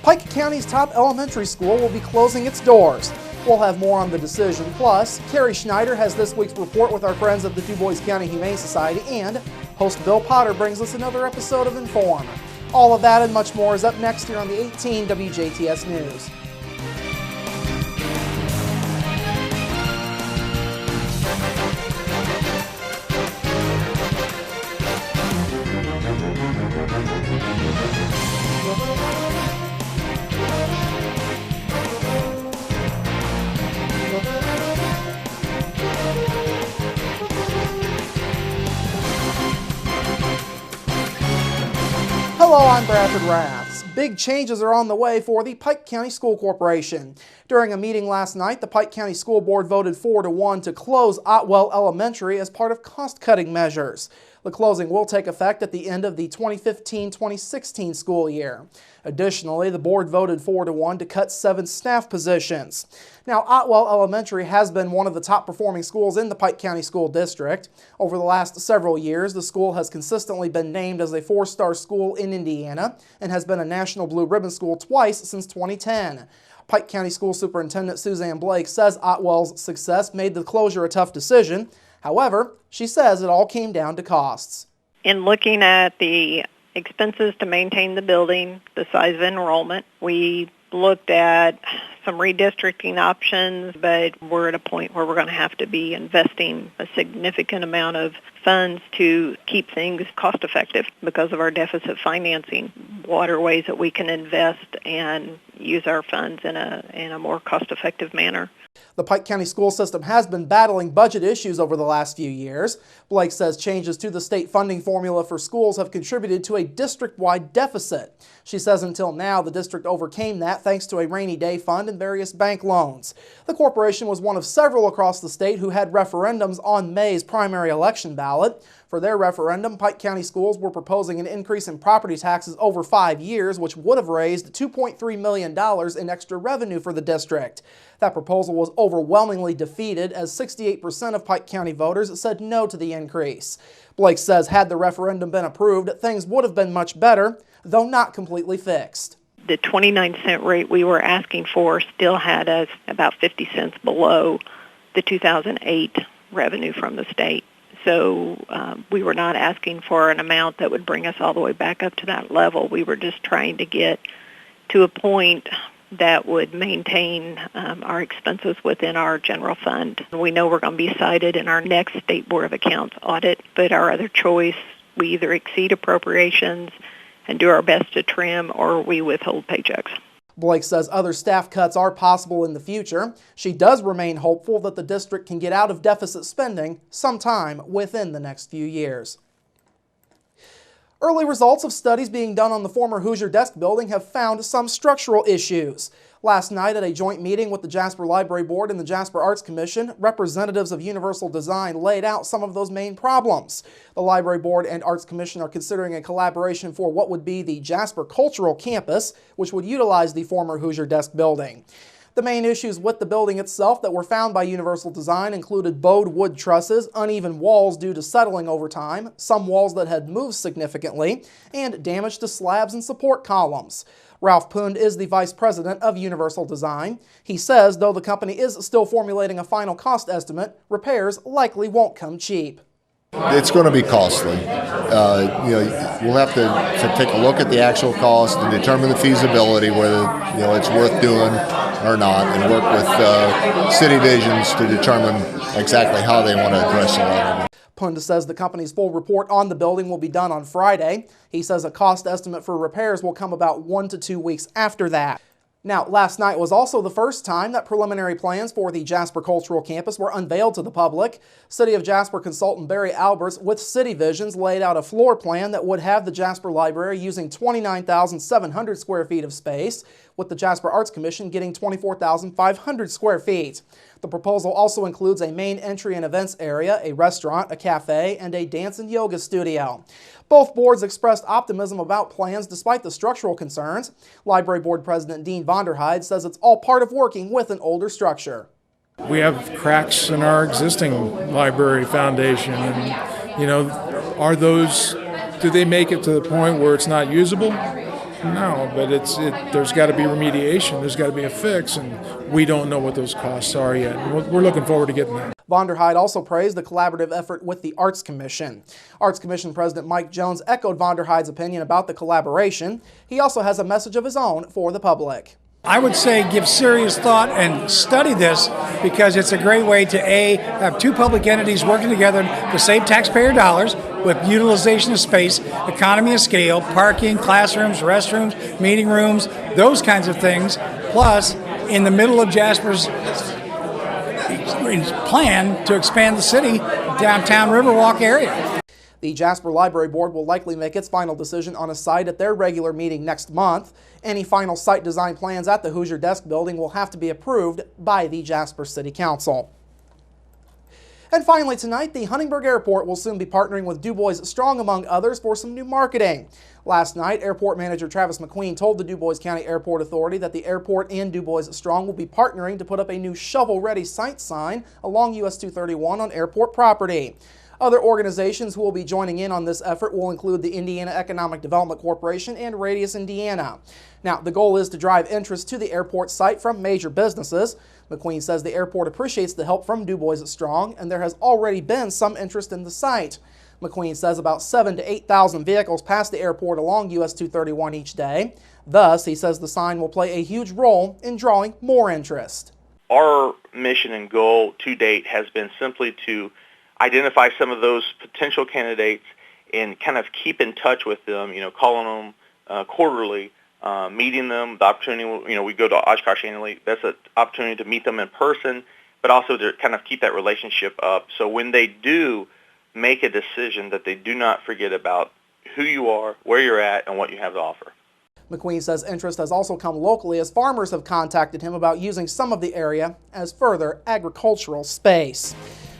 Pike County's top elementary school will be closing its doors. We'll have more on the decision. Plus, Carrie Schneider has this week's report with our friends at the DuBois County Humane Society, and host Bill Potter brings us another episode of Inform. All of that and much more is up next here on the 18 WJTS News. Hello, I'm Bradford Raths. Big changes are on the way for the Pike County School Corporation. During a meeting last night, the Pike County School Board voted 4-1 to close Otwell Elementary as part of cost-cutting measures. The closing will take effect at the end of the 2015-2016 school year. Additionally, the board voted 4-1 to cut 7 staff positions. Now, Otwell Elementary has been one of the top performing schools in the Pike County School District. Over the last several years, the school has consistently been named as a 4-star school in Indiana and has been a National Blue Ribbon School twice since 2010. Pike County School Superintendent Suzanne Blake says Otwell's success made the closure a tough decision. However, she says it all came down to costs. In looking at the expenses to maintain the building, the size of enrollment, we looked at some redistricting options, but we're at a point where we're going to have to be investing a significant amount of funds to keep things cost effective because of our deficit financing. What are ways that we can invest and use our funds in a more cost effective manner? The Pike County school system has been battling budget issues over the last few years. Blake says changes to the state funding formula for schools have contributed to a district-wide deficit. She says until now, the district overcame that thanks to a rainy day fund and various bank loans. The corporation was one of several across the state who had referendums on May's primary election ballot. For their referendum, Pike County schools were proposing an increase in property taxes over 5 years, which would have raised $2.3 million in extra revenue for the district. That proposal was overwhelmingly defeated as 68% of Pike County voters said no to the increase. Blake says had the referendum been approved, things would have been much better, though not completely fixed. The 29-cent rate we were asking for still had us about 50 cents below the 2008 revenue from the state. So we were not asking for an amount that would bring us all the way back up to that level. We were just trying to get to a point that would maintain our expenses within our general fund. We know we're going to be cited in our next State Board of Accounts audit, but our other choice, we either exceed appropriations and do our best to trim, or we withhold paychecks. Blake says other staff cuts are possible in the future. She does remain hopeful that the district can get out of deficit spending sometime within the next few years. Early results of studies being done on the former Hoosier Desk building have found some structural issues. Last night at a joint meeting with the Jasper Library Board and the Jasper Arts Commission, representatives of Universal Design laid out some of those main problems. The Library Board and Arts Commission are considering a collaboration for what would be the Jasper Cultural Campus, which would utilize the former Hoosier Desk building. The main issues with the building itself that were found by Universal Design included bowed wood trusses, uneven walls due to settling over time, some walls that had moved significantly, and damage to slabs and support columns. Ralph Pund is the vice president of Universal Design. He says though the company is still formulating a final cost estimate, repairs likely won't come cheap. It's going to be costly. We'll have to take a look at the actual cost and determine the feasibility, whether it's worth doing or not, and work with city visions to determine exactly how they want to address a lot of it. Punda says the company's full report on the building will be done on Friday. He says a cost estimate for repairs will come about 1 to 2 weeks after that. Now, last night was also the first time that preliminary plans for the Jasper Cultural Campus were unveiled to the public. City of Jasper consultant Barry Alberts with City Visions laid out a floor plan that would have the Jasper Library using 29,700 square feet of space, with the Jasper Arts Commission getting 24,500 square feet. The proposal also includes a main entry and events area, a restaurant, a cafe, and a dance and yoga studio. Both boards expressed optimism about plans despite the structural concerns. Library Board President Dean Vonderheide says it's all part of working with an older structure. We have cracks in our existing library foundation, and do they make it to the point where it's not usable? No, but there's got to be remediation. There's got to be a fix, and we don't know what those costs are yet. We're looking forward to getting that. Vonderheide also praised the collaborative effort with the Arts Commission. Arts Commission President Mike Jones echoed Vonderheide's opinion about the collaboration. He also has a message of his own for the public. I would say give serious thought and study this, because it's a great way to have two public entities working together to save taxpayer dollars with utilization of space, economy of scale, parking, classrooms, restrooms, meeting rooms, those kinds of things. Plus, in the middle of Jasper's plan to expand the city, downtown Riverwalk area. The Jasper Library Board will likely make its final decision on a site at their regular meeting next month. Any final site design plans at the Hoosier Desk building will have to be approved by the Jasper City Council. And finally tonight, the Huntingburg Airport will soon be partnering with DuBois Strong, among others, for some new marketing. Last night, Airport Manager Travis McQueen told the DuBois County Airport Authority that the airport and DuBois Strong will be partnering to put up a new shovel-ready sight sign along US 231 on airport property. Other organizations who will be joining in on this effort will include the Indiana Economic Development Corporation and Radius Indiana. Now, the goal is to drive interest to the airport site from major businesses. McQueen says the airport appreciates the help from DuBois Strong, and there has already been some interest in the site. McQueen says about 7,000 to 8,000 vehicles pass the airport along US 231 each day. Thus, he says the sign will play a huge role in drawing more interest. Our mission and goal to date has been simply to identify some of those potential candidates and kind of keep in touch with them, calling them quarterly, meeting them, the opportunity, we go to Oshkosh annually. That's an opportunity to meet them in person, but also to kind of keep that relationship up. So when they do make a decision, that they do not forget about who you are, where you're at, and what you have to offer. McQueen says interest has also come locally as farmers have contacted him about using some of the area as further agricultural space.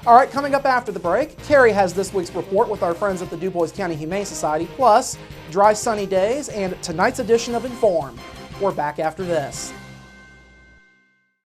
All right, coming up after the break, Carrie has this week's report with our friends at the DuBois County Humane Society, plus dry sunny days and tonight's edition of Inform. We're back after this.